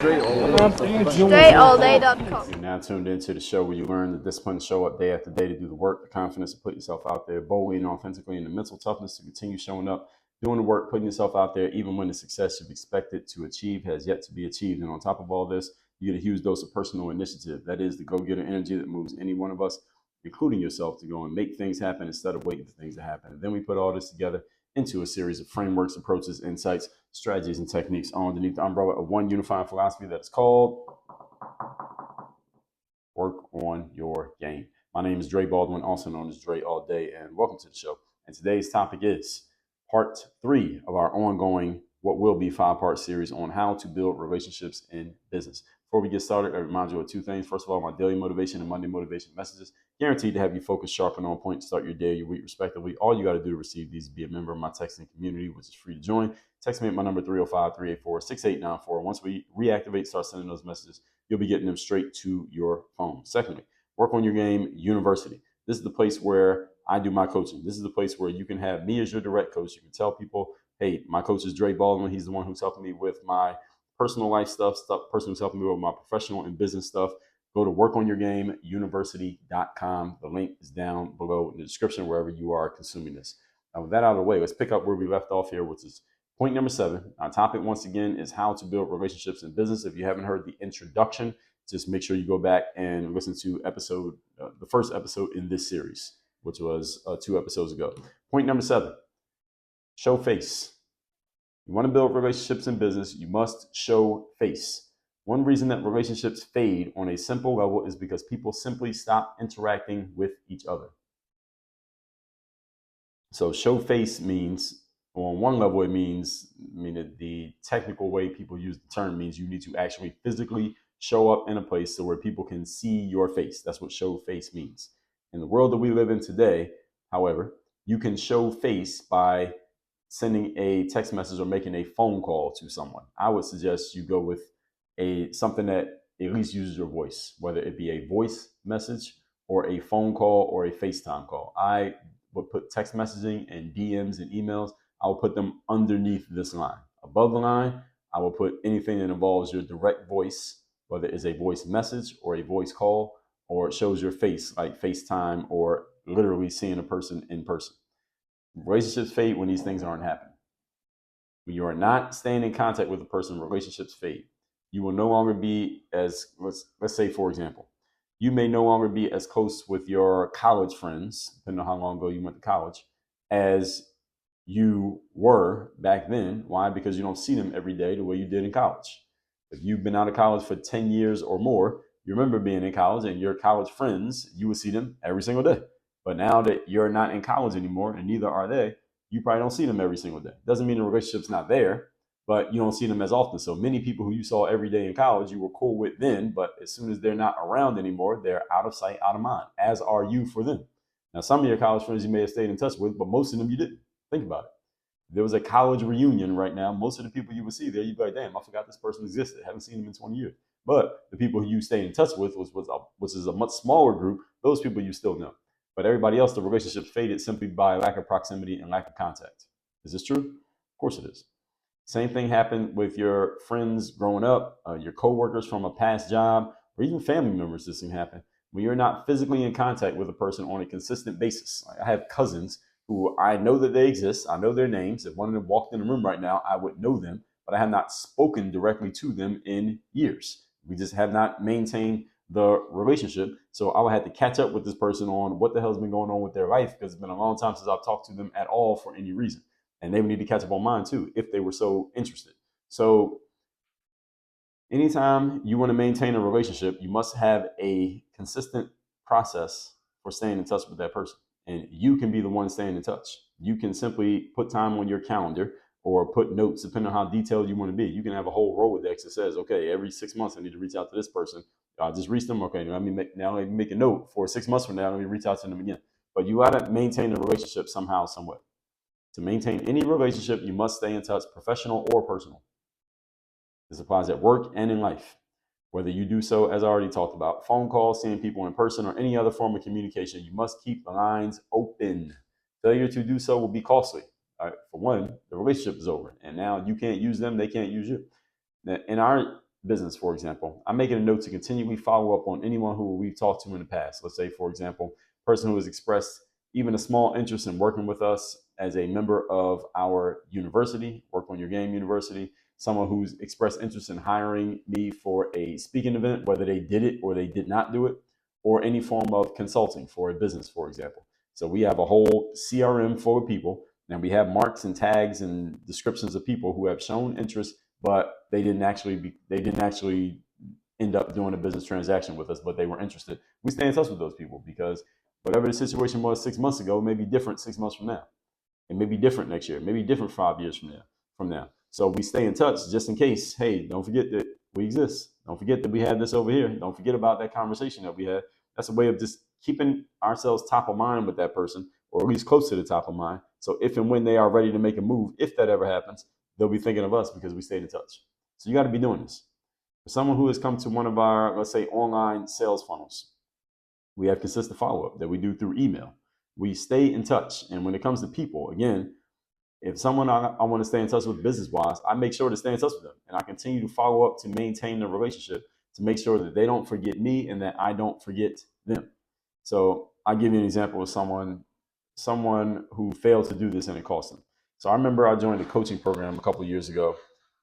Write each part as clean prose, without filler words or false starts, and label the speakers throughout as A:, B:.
A: StrayAllDay.com.
B: You're now tuned into the show where you learn the discipline to show up day after day, to do the work, the confidence to put yourself out there boldly and authentically, and the mental toughness to continue showing up, doing the work, putting yourself out there, even when the success you've expected to achieve has yet to be achieved. And on top of all this, you get a huge dose of personal initiative. That is the go-getter energy that moves any one of us, including yourself, to go and make things happen instead of waiting for things to happen. And then we put all this together into a series of frameworks, approaches, insights, strategies, and techniques all underneath the umbrella of one unifying philosophy that is called Work on Your Game. My name is Dre Baldwin, also known as Dre All Day, and welcome to the show. And today's topic is part 3 of our ongoing, what will be 5-part series on how to build relationships in business. Before we get started, I remind you of 2 things. First of all, my daily motivation and Monday motivation messages, guaranteed to have you focused, sharp, and on point to start your day, your week, respectively. All you got to do to receive these is be a member of my texting community, which is free to join. Text me at my number 305-384-6894. Once we reactivate, start sending those messages, you'll be getting them straight to your phone. Secondly, Work on Your Game University. This is the place where I do my coaching. This is the place where you can have me as your direct coach. You can tell people, hey, my coach is Dre Baldwin. He's the one who's helping me with my personal life stuff, person who's helping me with my professional and business stuff. Go to workonyourgameuniversity.com. The link is down below in the description wherever you are consuming this. Now, with that out of the way, let's pick up where we left off here, which is point number 7. Our topic, once again, is how to build relationships in business. If you haven't heard the introduction, just make sure you go back and listen to the first episode in this series, which was 2 episodes ago. Point number 7, show face. You want to build relationships in business, you must show face. One reason that relationships fade on a simple level is because people simply stop interacting with each other. So show face means, on one level, it means, the technical way people use the term means you need to actually physically show up in a place so where people can see your face. That's what show face means. In the world that we live in today, however, you can show face by sending a text message or making a phone call to someone. I would suggest you go with something that at least uses your voice, whether it be a voice message or a phone call or a FaceTime call. I would put text messaging and DMs and emails, I will put them underneath this line. Above the line, I will put anything that involves your direct voice, whether it's a voice message or a voice call, or it shows your face like FaceTime or literally seeing a person in person. Relationships fade when these things aren't happening. When you are not staying in contact with a person, relationships fade. You will no longer be as, let's say, for example, you may no longer be as close with your college friends, depending on how long ago you went to college, as you were back then. Why? Because you don't see them every day the way you did in college. If you've been out of college for 10 years or more, you remember being in college and your college friends, you would see them every single day. But now that you're not in college anymore, and neither are they, you probably don't see them every single day. Doesn't mean the relationship's not there, but you don't see them as often. So many people who you saw every day in college, you were cool with then, but as soon as they're not around anymore, they're out of sight, out of mind, as are you for them. Now, some of your college friends you may have stayed in touch with, but most of them you didn't. Think about it. If there was a college reunion right now, most of the people you would see there, you'd be like, damn, I forgot this person existed. Haven't seen them in 20 years. But the people who you stay in touch with, which is a much smaller group, those people you still know. But everybody else, the relationship faded simply by lack of proximity and lack of contact. Is this true? Of course it is. Same thing happened with your friends growing up, your coworkers from a past job, or even family members. This can happen when you're not physically in contact with a person on a consistent basis. Like, I have cousins who I know that they exist. I know their names. If one of them walked in the room right now, I would know them, but I have not spoken directly to them in years. We just have not maintained the relationship. So I would have to catch up with this person on what the hell's been going on with their life, because it's been a long time since I've talked to them at all for any reason. And they would need to catch up on mine too, if they were so interested. So anytime you want to maintain a relationship, you must have a consistent process for staying in touch with that person. And you can be the one staying in touch. You can simply put time on your calendar or put notes, depending on how detailed you want to be. You can have a whole Rolodex that says, okay, every 6 months I need to reach out to this person. I just reached them. Okay, let me make a note for 6 months from now. Let me reach out to them again. But you got to maintain a relationship somehow, some way. To maintain any relationship, you must stay in touch, professional or personal. This applies at work and in life. Whether you do so, as I already talked about, phone calls, seeing people in person, or any other form of communication, you must keep the lines open. Failure to do so will be costly. All right, for one, the relationship is over, and now you can't use them, they can't use you. In our business, for example, I'm making a note to continually follow up on anyone who we've talked to in the past. Let's say, for example, person who has expressed even a small interest in working with us as a member of our university, Work on Your Game University, someone who's expressed interest in hiring me for a speaking event, whether they did it or they did not do it, or any form of consulting for a business, for example. So we have a whole CRM full of people, and we have marks and tags and descriptions of people who have shown interest, but they didn't actually end up doing a business transaction with us, but they were interested. We stay in touch with those people because whatever the situation was 6 months ago may be different 6 months from now. It may be different next year, maybe different 5 years from now. So we stay in touch just in case. Hey, don't forget that we exist. Don't forget that we had this over here. Don't forget about that conversation that we had. That's a way of just keeping ourselves top of mind with that person, or at least close to the top of mind. So if and when they are ready to make a move, if that ever happens, they'll be thinking of us because we stayed in touch. So you got to be doing this. For someone who has come to one of our, let's say, online sales funnels, we have consistent follow-up that we do through email. We stay in touch. And when it comes to people, again, if someone I want to stay in touch with business-wise, I make sure to stay in touch with them. And I continue to follow up to maintain the relationship, to make sure that they don't forget me and that I don't forget them. So I'll give you an example of someone who failed to do this and it cost them. So I remember I joined a coaching program a couple of years ago.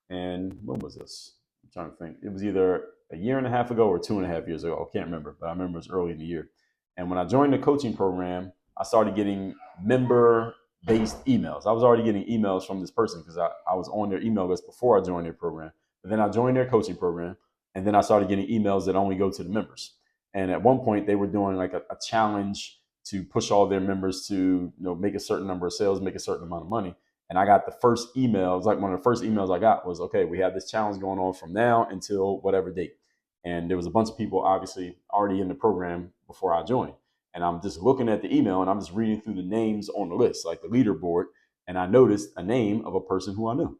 B: And when was this? I'm trying to think. It was either a year and a half ago or 2.5 years ago. I can't remember, but I remember it was early in the year. And when I joined the coaching program, I started getting member-based emails. I was already getting emails from this person because I was on their email list before I joined their program. But then I joined their coaching program, and then I started getting emails that only go to the members. And at one point, they were doing like a challenge to push all their members to make a certain number of sales, make a certain amount of money. And I got the first email. It was like one of the first emails I got was, okay, we have this challenge going on from now until whatever date. And there was a bunch of people obviously already in the program before I joined. And I'm just looking at the email and I'm just reading through the names on the list, like the leaderboard. And I noticed a name of a person who I knew.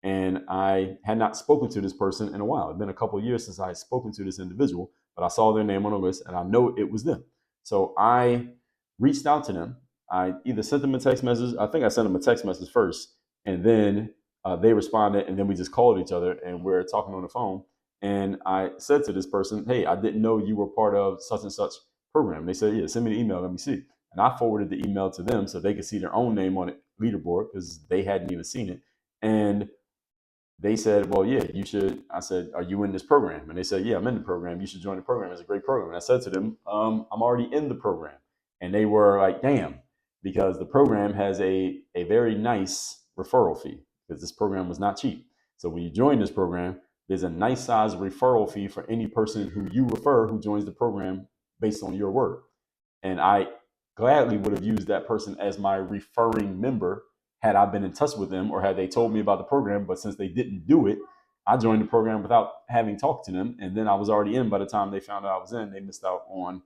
B: And I had not spoken to this person in a while. It'd been a couple of years since I had spoken to this individual, but I saw their name on the list and I know it was them. So I reached out to them. I either sent them a text message. I think I sent them a text message first, and then they responded, and then we just called each other, and we're talking on the phone. And I said to this person, "Hey, I didn't know you were part of such and such program." They said, "Yeah, send me the email. Let me see." And I forwarded the email to them so they could see their own name on it, leaderboard, because they hadn't even seen it. And they said, "Well, yeah, you should." I said, "Are you in this program?" And they said, "Yeah, I'm in the program. You should join the program. It's a great program." And I said to them, "I'm already in the program." And they were like, "Damn." Because the program has a very nice referral fee because this program was not cheap. So when you join this program, there's a nice size referral fee for any person who you refer who joins the program based on your word. And I gladly would have used that person as my referring member had I been in touch with them or had they told me about the program. But since they didn't do it, I joined the program without having talked to them. And then I was already in by the time they found out I was in. They missed out on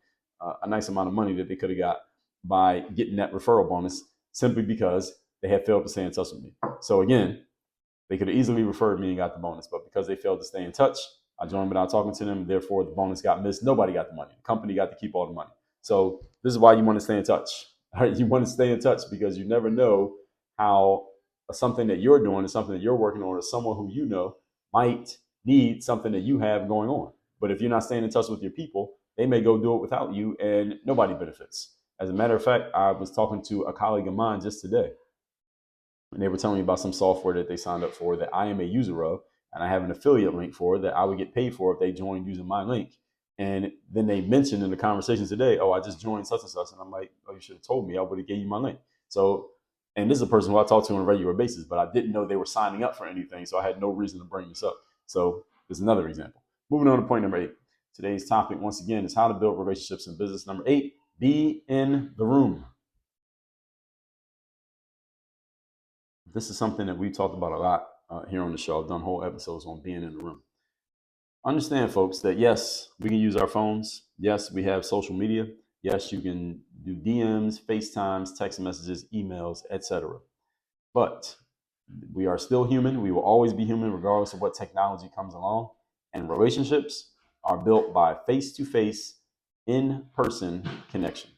B: a nice amount of money that they could have got by getting that referral bonus simply because they had failed to stay in touch with me. So again, they could have easily referred me and got the bonus, but because they failed to stay in touch, I joined without talking to them. Therefore, the bonus got missed. Nobody got the money. The company got to keep all the money. So this is why you want to stay in touch. Right? You want to stay in touch because you never know how something that you're doing is something that you're working on, or someone who you know might need something that you have going on. But if you're not staying in touch with your people, they may go do it without you, and nobody benefits. As a matter of fact, I was talking to a colleague of mine just today, and they were telling me about some software that they signed up for that I am a user of, and I have an affiliate link for that I would get paid for if they joined using my link. And then they mentioned in the conversation today, "Oh, I just joined such and such," and I'm like, "Oh, you should have told me. I would have gave you my link." So, and this is a person who I talk to on a regular basis, but I didn't know they were signing up for anything, so I had no reason to bring this up. So, there's another example. Moving on to point number 8. Today's topic, once again, is how to build relationships in business. Number 8, be in the room. This is something that we've talked about a lot here on the show. I've done whole episodes on being in the room. Understand, folks, that yes, we can use our phones. Yes, we have social media. Yes, you can do DMs, FaceTimes, text messages, emails, etc. But we are still human. We will always be human regardless of what technology comes along. And relationships are built by face-to-face, in-person connection.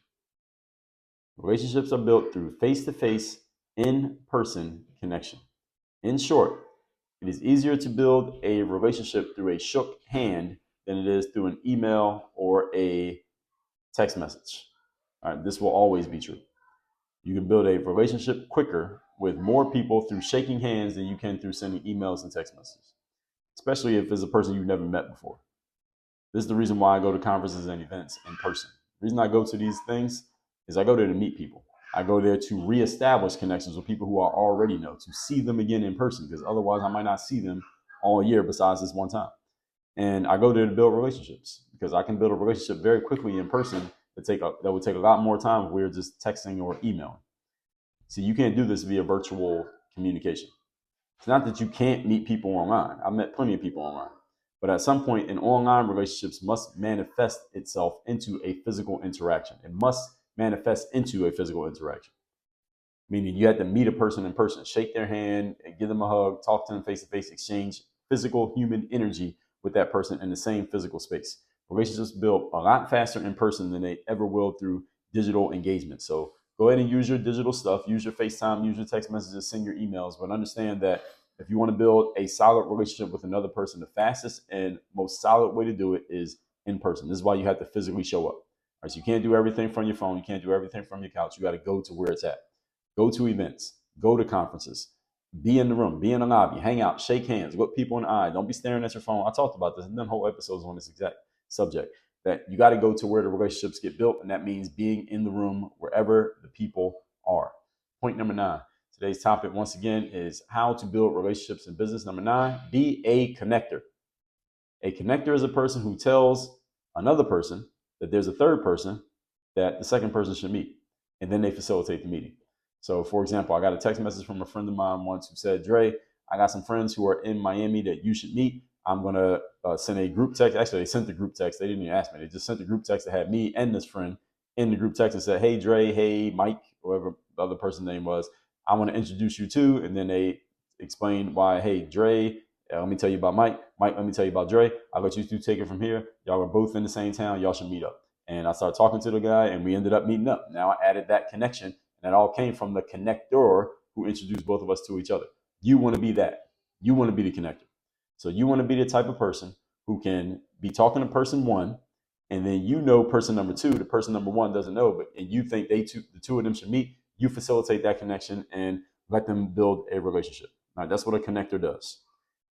B: Relationships are built through face-to-face, in-person connection. In short, It is easier to build a relationship through a shook hand than it is through an email or a text message. All right, this will always be true. You can build a relationship quicker with more people through shaking hands than you can through sending emails and text messages, especially if it's a person you've never met before. This is the reason why I go to conferences and events in person. The reason I go to these things is I go there to meet people. I go there to reestablish connections with people who I already know, to see them again in person, because otherwise I might not see them all year besides this one time. And I go there to build relationships because I can build a relationship very quickly in person that would take a lot more time if we were just texting or emailing. See, you can't do this via virtual communication. It's not that you can't meet people online. I've met plenty of people online. But at some point, an online relationships must manifest itself into a physical interaction. It must manifest into a physical interaction. Meaning you have to meet a person in person, shake their hand, give them a hug, talk to them face to face, exchange physical human energy with that person in the same physical space. Relationships build a lot faster in person than they ever will through digital engagement. So go ahead and use your digital stuff, use your FaceTime, use your text messages, send your emails, but understand that if you want to build a solid relationship with another person, the fastest and most solid way to do it is in person. This is why you have to physically show up. All right, so you can't do everything from your phone. You can't do everything from your couch. You got to go to where it's at. Go to events, go to conferences, be in the room, be in the lobby, hang out, shake hands, look people in the eye. Don't be staring at your phone. I talked about this and done whole episodes on this exact subject, that you got to go to where the relationships get built. And that means being in the room wherever the people are. Point number 9. Today's topic, once again, is how to build relationships in business. Number 9, be a connector. A connector is a person who tells another person that there's a third person that the second person should meet, and then they facilitate the meeting. So, for example, I got a text message from a friend of mine once who said, Dre, I got some friends who are in Miami that you should meet. I'm going to send a group text. Actually, they sent the group text. They didn't even ask me. They just sent the group text that had me and this friend in the group text and said, hey, Dre, hey, Mike, whoever the other person's name was, I want to introduce you to. And then they explained why, hey, Dre, let me tell you about Mike. Mike, let me tell you about Dre. I'll let you two take it from here. Y'all were both in the same town. Y'all should meet up. And I started talking to the guy, and we ended up meeting up. Now I added that connection, and it all came from the connector who introduced both of us to each other. You want to be that. You want to be the connector. So you want to be the type of person who can be talking to person one, and then you know person number two, the person number one doesn't know, and you think the two of them should meet. You facilitate that connection and let them build a relationship. All right, that's what a connector does.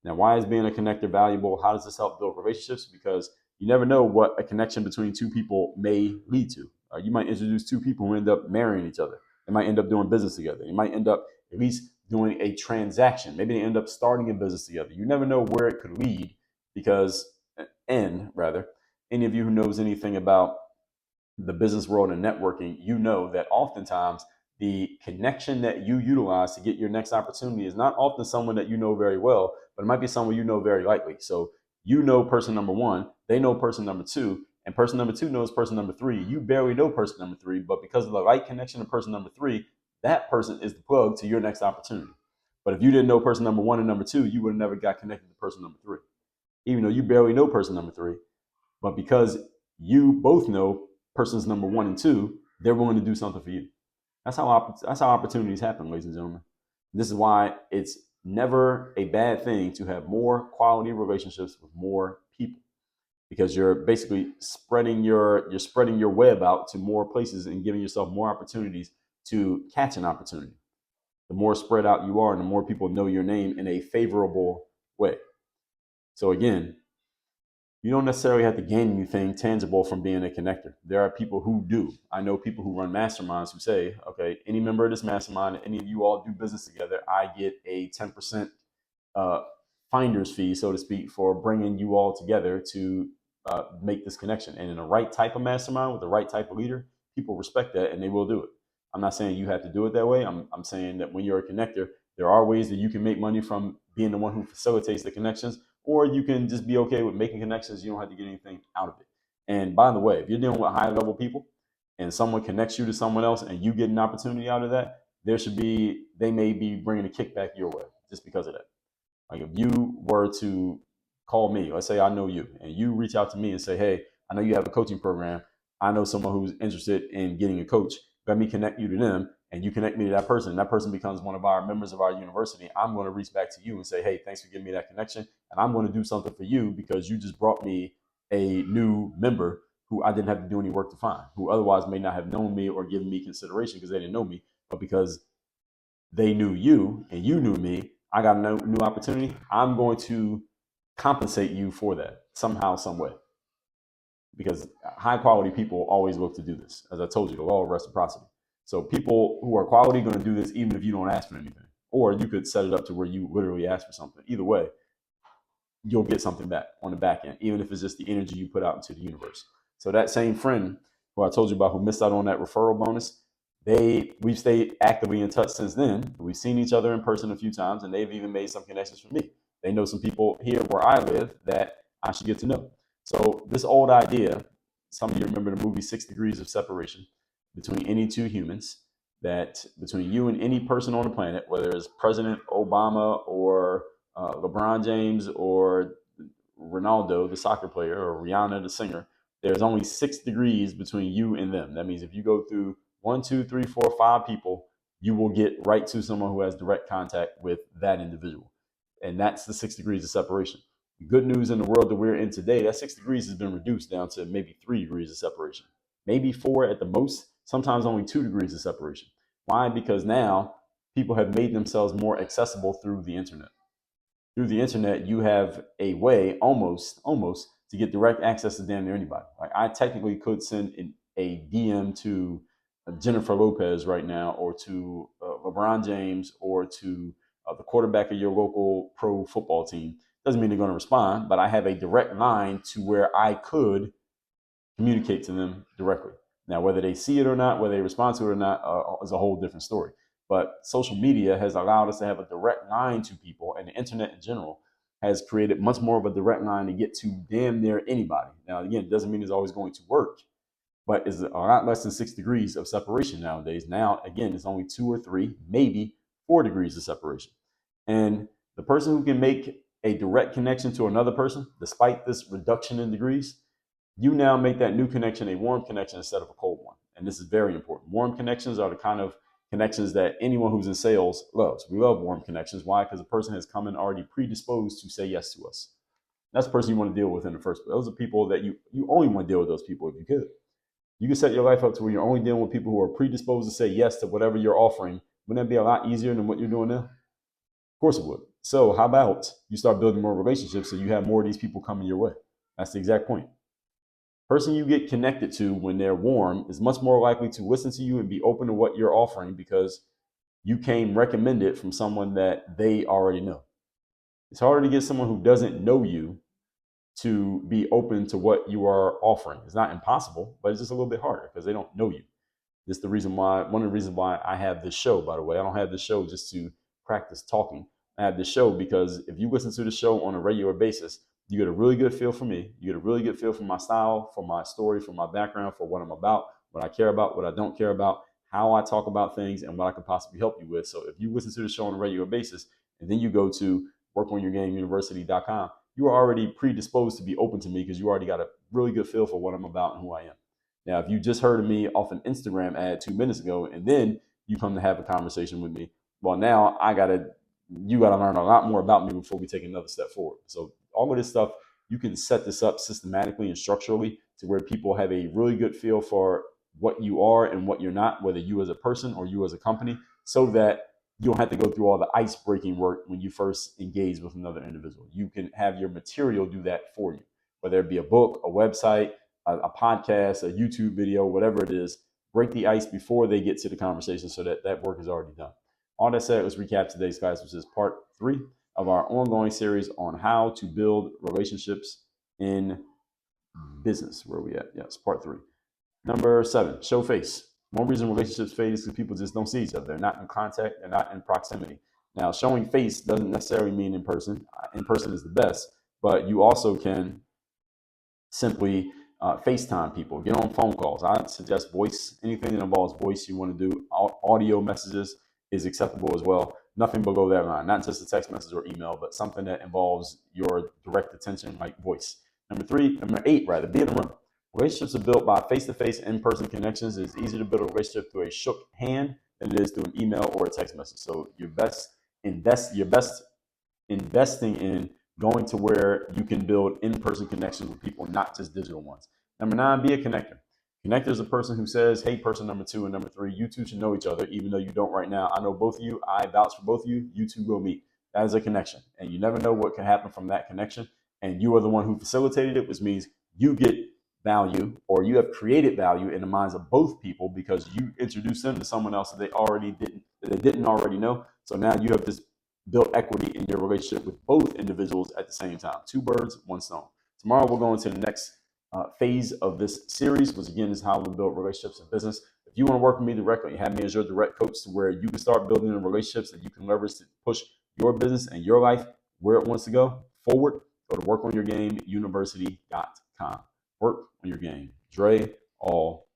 B: Now, why is being a connector valuable? How does this help build relationships? Because you never know what a connection between two people may lead to. You might introduce two people who end up marrying each other. They might end up doing business together. They might end up at least doing a transaction. Maybe they end up starting a business together. You never know where it could lead because, any of you who knows anything about the business world and networking, you know that oftentimes the connection that you utilize to get your next opportunity is not often someone that you know very well, but it might be someone you know very lightly. So you know person number one, they know person number two, and person number two knows person number three. You barely know person number three, but because of the right connection to person number three, that person is the plug to your next opportunity. But if you didn't know person number one and number two, you would have never got connected to person number three, even though you barely know person number three. But because you both know persons number one and two, they're willing to do something for you. That's how opportunities happen, ladies and gentlemen. This is why it's never a bad thing to have more quality relationships with more people, because you're basically spreading your web out to more places and giving yourself more opportunities to catch an opportunity. The more spread out you are, and the more people know your name in a favorable way. So again, you don't necessarily have to gain anything tangible from being a connector. There are people who do. I know people who run masterminds who say, okay, any member of this mastermind, any of you all do business together, I get a 10% finder's fee, so to speak, for bringing you all together to make this connection. And in the right type of mastermind with the right type of leader, people respect that and they will do it. I'm not saying you have to do it that way. I'm saying that when you're a connector, there are ways that you can make money from being the one who facilitates the connections, or you can just be okay with making connections. You don't have to get anything out of it. And by the way, if you're dealing with high level people and someone connects you to someone else and you get an opportunity out of that, they may be bringing a kickback your way just because of that. Like if you were to call me, let's say I know you, and you reach out to me and say, hey, I know you have a coaching program. I know someone who's interested in getting a coach. Let me connect you to them. and you connect me to that person, and that person becomes one of our members of our university, I'm going to reach back to you and say, hey, thanks for giving me that connection. And I'm going to do something for you because you just brought me a new member who I didn't have to do any work to find, who otherwise may not have known me or given me consideration because they didn't know me, but because they knew you and you knew me, I got a new opportunity. I'm going to compensate you for that somehow, some way. Because high quality people always look to do this. As I told you, the law of reciprocity. So people who are quality are going to do this even if you don't ask for anything. Or you could set it up to where you literally ask for something. Either way, you'll get something back on the back end, even if it's just the energy you put out into the universe. So that same friend who I told you about who missed out on that referral bonus, we've stayed actively in touch since then. We've seen each other in person a few times, and they've even made some connections for me. They know some people here where I live that I should get to know. So this old idea, some of you remember the movie 6 Degrees of Separation between any two humans, that between you and any person on the planet, whether it's President Obama or LeBron James or Ronaldo, the soccer player, or Rihanna, the singer, there's only 6 degrees between you and them. That means if you go through 1, 2, 3, 4, 5 people, you will get right to someone who has direct contact with that individual. And that's the 6 degrees of separation. Good news in the world that we're in today, that 6 degrees has been reduced down to maybe 3 degrees of separation, maybe 4 at the most, sometimes only 2 degrees of separation. Why? Because now people have made themselves more accessible through the internet. Through the internet, you have a way almost to get direct access to damn near anybody. Like I technically could send a DM to Jennifer Lopez right now, or to LeBron James, or to the quarterback of your local pro football team. Doesn't mean they're going to respond, but I have a direct line to where I could communicate to them directly. Now, whether they see it or not, whether they respond to it or not, is a whole different story. But social media has allowed us to have a direct line to people, and the internet in general has created much more of a direct line to get to damn near anybody. Now, again, it doesn't mean it's always going to work, but it's a lot less than 6 degrees of separation nowadays. Now, again, it's only 2 or 3, maybe 4 degrees of separation. And the person who can make a direct connection to another person, despite this reduction in degrees, you now make that new connection a warm connection instead of a cold one. And this is very important. Warm connections are the kind of connections that anyone who's in sales loves. We love warm connections. Why? Because the person has come in already predisposed to say yes to us. That's the person you want to deal with in the first place. Those are people that you only want to deal with those people if you could. You can set your life up to where you're only dealing with people who are predisposed to say yes to whatever you're offering. Wouldn't that be a lot easier than what you're doing now? Of course it would. So how about you start building more relationships so you have more of these people coming your way? That's the exact point. Person you get connected to when they're warm is much more likely to listen to you and be open to what you're offering because you came recommended from someone that they already know. It's harder to get someone who doesn't know you to be open to what you are offering. It's not impossible, but it's just a little bit harder because they don't know you. This is the reason why, one of the reasons why I have this show, by the way. I don't have this show just to practice talking. I have this show because if you listen to the show on a regular basis, you get a really good feel for me. You get a really good feel for my style, for my story, for my background, for what I'm about, what I care about, what I don't care about, how I talk about things, and what I can possibly help you with. So if you listen to the show on a regular basis, and then you go to workonyourgameuniversity.com, you are already predisposed to be open to me because you already got a really good feel for what I'm about and who I am. Now, if you just heard of me off an Instagram ad 2 minutes ago, and then you come to have a conversation with me, well, now you got to learn a lot more about me before we take another step forward. So all of this stuff, you can set this up systematically and structurally to where people have a really good feel for what you are and what you're not, whether you as a person or you as a company, so that you don't have to go through all the ice breaking work when you first engage with another individual. You can have your material do that for you, whether it be a book, a website, a podcast, a YouTube video, whatever it is. Break the ice before they get to the conversation so that that work is already done. All that said, let's recap today's class, which is part 3 of our ongoing series on how to build relationships in business. Where are we at? Yes, part 3. Number 7, show face. One reason relationships fade is because people just don't see each other. They're not in contact. They're not in proximity. Now, showing face doesn't necessarily mean in person. In person is the best, but you also can simply FaceTime people, get on phone calls. I suggest voice. Anything that involves voice you want to do. Audio messages is acceptable as well. Nothing below that line, not just a text message or email, but something that involves your direct attention, like voice. Number 8, be in the room. Relationships are built by face-to-face, in-person connections. It's easy to build a relationship through a shook hand than it is through an email or a text message. So your best investing in going to where you can build in-person connections with people, not just digital ones. Number 9, be a connector. Connector is a person who says, hey, person number 2 and number 3, you two should know each other, even though you don't right now. I know both of you. I vouch for both of you. You two will meet. That is a connection. And you never know what can happen from that connection. And you are the one who facilitated it, which means you get value, or you have created value in the minds of both people because you introduced them to someone else that they didn't already know. So now you have this built equity in your relationship with both individuals at the same time. 2 birds, 1 stone. Tomorrow we'll go into the next phase of this series, which again is how we build relationships in business. If you want to work with me directly, have me as your direct coach to where you can start building the relationships that you can leverage to push your business and your life where it wants to go forward, go to workonyourgameuniversity.com. Work on your game. Dre, all